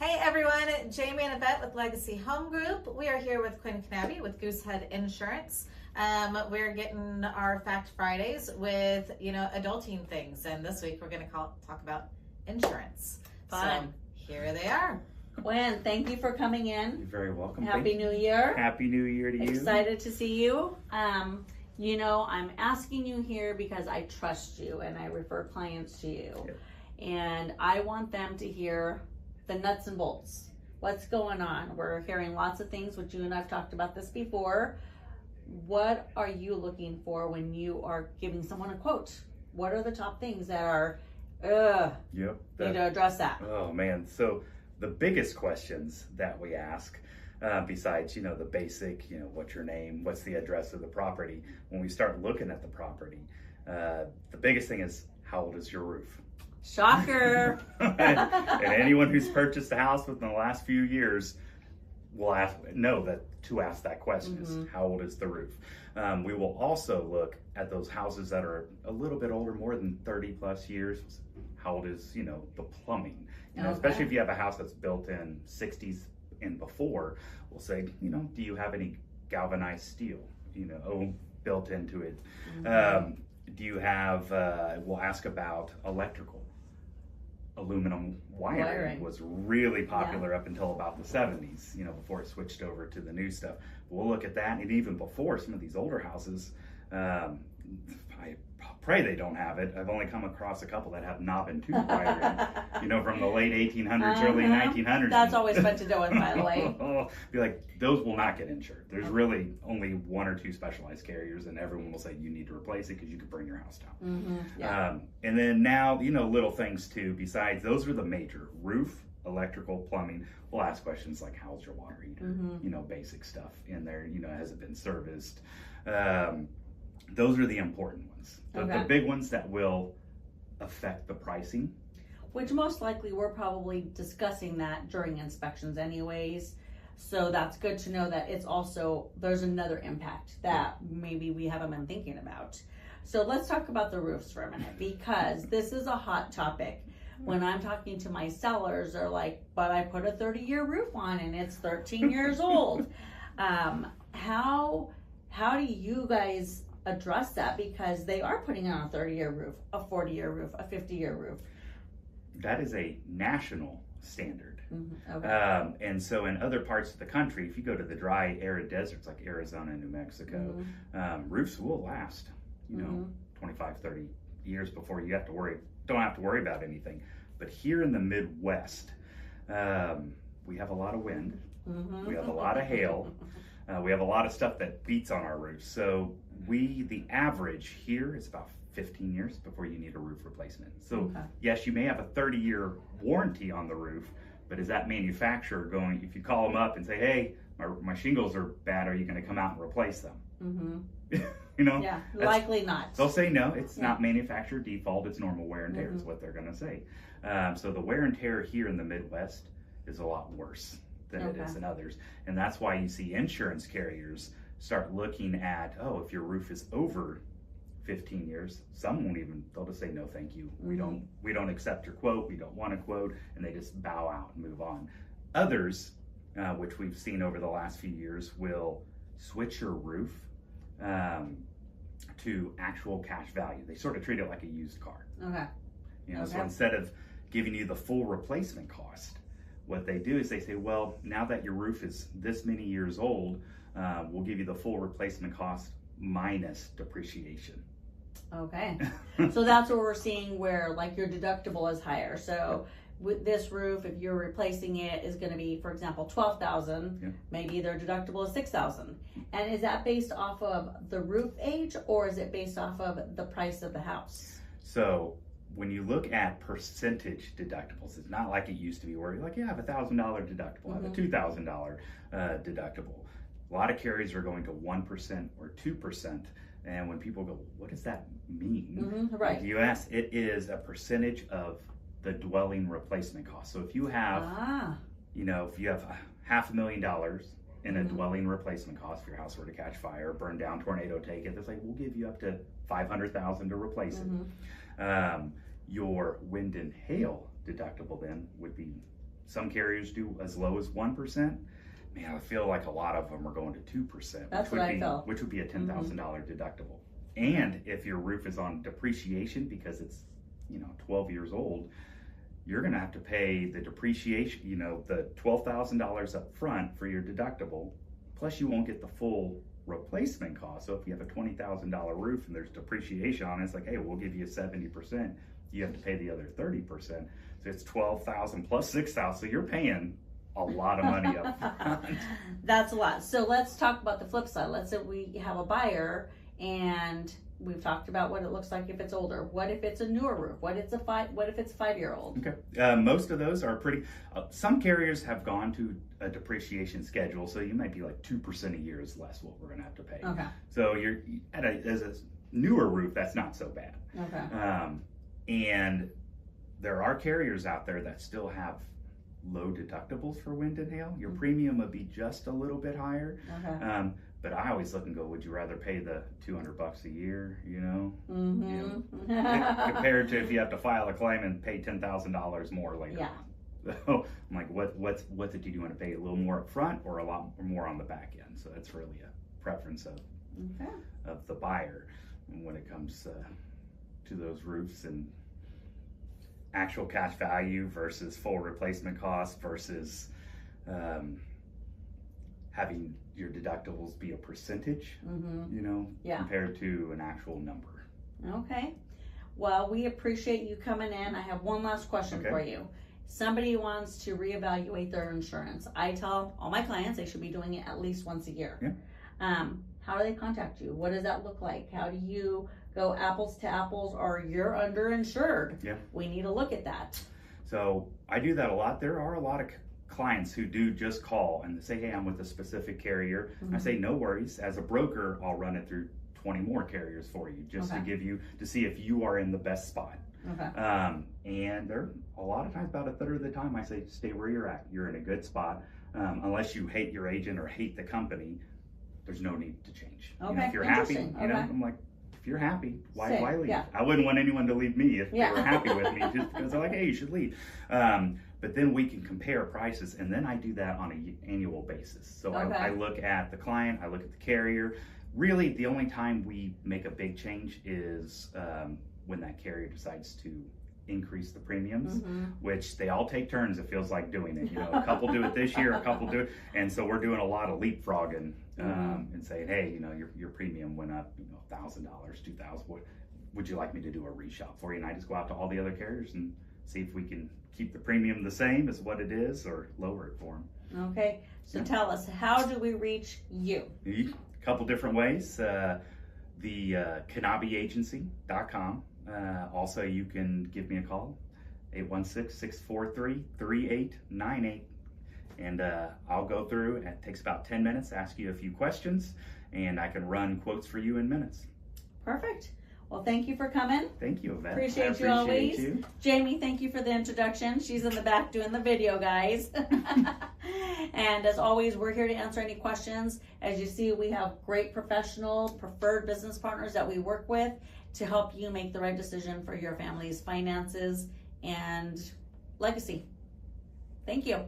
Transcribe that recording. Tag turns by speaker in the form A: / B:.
A: Hey everyone, Jamie and Yvette with Legacy Home Group. We are here with Quinn Knabe with Goosehead Insurance. We're getting our Fact Fridays with, adulting things. And this week we're going to talk about insurance.
B: Fun.
A: So here they are.
B: Quinn, thank you for coming in.
C: You're very welcome.
B: Happy New Year.
C: Happy New Year to you.
B: Excited to see you. I'm asking you here because I trust you and I refer clients to you.
C: Yep.
B: And I want them to hear the nuts and bolts. What's going on? We're hearing lots of things, which you and I've talked about this before. What are you looking for when you are giving someone a quote? What are the top things that are, need to address that?
C: Oh man, so the biggest questions that we ask, besides, the basic, what's your name, what's the address of the property, when we start looking at the property, the biggest thing is, how old is your roof?
B: Shocker.
C: and anyone who's purchased a house within the last few years will ask that question is, how old is the roof? We will also look at those houses that are a little bit older, more than 30 plus years. How old is, the plumbing? Especially if you have a house that's built in 60s and before, we'll say, do you have any galvanized steel, built into it? Do you have, we'll ask about electrical. Aluminum wiring was really popular up until about the 70s, before it switched over to the new stuff. We'll look at that, and even before, some of these older houses, I pray they don't have it. I've only come across a couple that have knob and tube wiring, from the late 1800s, early 1900s.
B: That's always fun to deal with, by the way.
C: Be like, those will not get insured. There's really only one or two specialized carriers, and everyone will say you need to replace it because you could burn your house down. And then now, little things too, besides those are the major: roof, electrical, plumbing. We'll ask questions like, how's your water heater? Basic stuff in there, has it been serviced? Those are the important ones. The big ones that will affect the pricing.
B: Which most likely we're probably discussing that during inspections anyways. So that's good to know that it's also, there's another impact that maybe we haven't been thinking about. So let's talk about the roofs for a minute, because this is a hot topic. When I'm talking to my sellers, they're like, but I put a 30-year roof on and it's 13 years old. How do you guys address that? Because they are putting on a 30-year roof, a 40-year roof, a 50-year roof. That
C: is a national standard.
B: Okay.
C: And so in other parts of the country, if you go to the dry, arid deserts like Arizona and New Mexico, roofs will last, 25, 30 years before you don't have to worry about anything. But here in the Midwest, we have a lot of wind, we have a lot of hail, we have a lot of stuff that beats on our roofs. So the average here is about 15 years before you need a roof replacement. So yes, you may have a 30-year warranty on the roof, but is that manufacturer going, if you call them up and say, hey, my shingles are bad, are you going to come out and replace them?
B: Yeah, likely not.
C: They'll say no, it's not manufacturer default, it's normal wear and tear is what they're going to say. So the wear and tear here in the Midwest is a lot worse than it is in others. And that's why you see insurance carriers start looking at, if your roof is over 15 years, some won't even, they'll just say, no, thank you. We don't accept your quote. We don't want a quote. And they just bow out and move on. Others, which we've seen over the last few years, will switch your roof to actual cash value. They sort of treat it like a used car. So instead of giving you the full replacement cost, what they do is they say, well, now that your roof is this many years old, we'll give you the full replacement cost minus depreciation.
B: Okay. So that's what we're seeing, where like your deductible is higher. So with this roof, if you're replacing it, is going to be, for example, $12,000. Maybe their deductible is $6,000. And is that based off of the roof age, or is it based off of the price of the house?
C: So when you look at percentage deductibles, it's not like it used to be where you're like, I have a $1,000 deductible, I have a $2,000 deductible. A lot of carriers are going to 1% or 2%. And when people go, what does that mean?
B: Right.
C: You ask, it is a percentage of the dwelling replacement cost. So if you have, if you have $500,000 in a dwelling replacement cost, if your house were to catch fire, burn down, tornado take it, it's like, we'll give you up to $500,000 to replace it. Your wind and hail deductible then would be some carriers do as low as 1%. Man, I feel like a lot of them are going to 2%.
B: That's what I feel.
C: Which would be a $10,000 deductible. And if your roof is on depreciation because it's 12 years old, you're going to have to pay the depreciation, the $12,000 up front for your deductible. Plus, you won't get the full replacement cost. So if you have a $20,000 roof and there's depreciation on it, it's like, hey, we'll give you 70%. You have to pay the other 30%. So it's $12,000 plus $6,000. So you're paying a lot of money up front.
B: That's a lot. So let's talk about the flip side. Let's say we have a buyer and we've talked about what it looks like if it's older. What if it's a newer roof? What if it's a 5-year-old?
C: Okay. Most of those are pretty. Some carriers have gone to a depreciation schedule, so you might be like 2% a year is less what we're going to have to pay.
B: Okay.
C: So you're as a newer roof, that's not so bad.
B: Okay.
C: And there are carriers out there that still have low deductibles for wind and hail. Your premium would be just a little bit higher.
B: Okay.
C: But I always look and go, would you rather pay the $200 a year,
B: Mm-hmm.
C: compared to if you have to file a claim and pay $10,000 more later on. So I'm like, what did you want to pay? A little more up front or a lot more on the back end? So that's really a preference of the buyer when it comes to those roofs and actual cash value versus full replacement cost versus having your deductibles be a percentage, compared to an actual number.
B: Okay. Well, we appreciate you coming in. I have one last question for you. Somebody wants to reevaluate their insurance. I tell all my clients they should be doing it at least once a year.
C: Yeah.
B: How do they contact you? What does that look like? How do you go apples to apples, or you're underinsured?
C: Yeah.
B: We need to look at that.
C: So I do that a lot. There are a lot of clients who do just call and say, hey, I'm with a specific carrier. I say, no worries. As a broker, I'll run it through 20 more carriers for you just to see if you are in the best spot. And there, a lot of times, about a third of the time, I say, stay where you're at. You're in a good spot. Unless you hate your agent or hate the company, there's no need to change. If you're happy, I'm like, if you're happy, why leave?
B: Yeah.
C: I wouldn't want anyone to leave me if they were happy with me, just because they're like, hey, you should leave. But then we can compare prices, and then I do that on an annual basis. So I look at the client, I look at the carrier. Really, the only time we make a big change is when that carrier decides to increase the premiums, which they all take turns, it feels like, doing it. A couple do it this year, a couple do it. And so we're doing a lot of leapfrogging and saying, hey, your premium went up, $1,000, $2,000. What would you like me to do a reshop for you? And I just go out to all the other carriers and see if we can keep the premium the same as what it is or lower it for them.
B: Okay. So tell us, how do we reach you?
C: A couple different ways. The KnabeAgency.com. Also, you can give me a call, 816-643-3898. And I'll go through. It takes about 10 minutes, ask you a few questions, and I can run quotes for you in minutes.
B: Perfect. Well, thank you for coming.
C: Thank you, Yvette.
B: Appreciate you always. Jamie, thank you for the introduction. She's in the back doing the video, guys. And as always, we're here to answer any questions. As you see, we have great professional, preferred business partners that we work with to help you make the right decision for your family's finances and legacy. Thank you.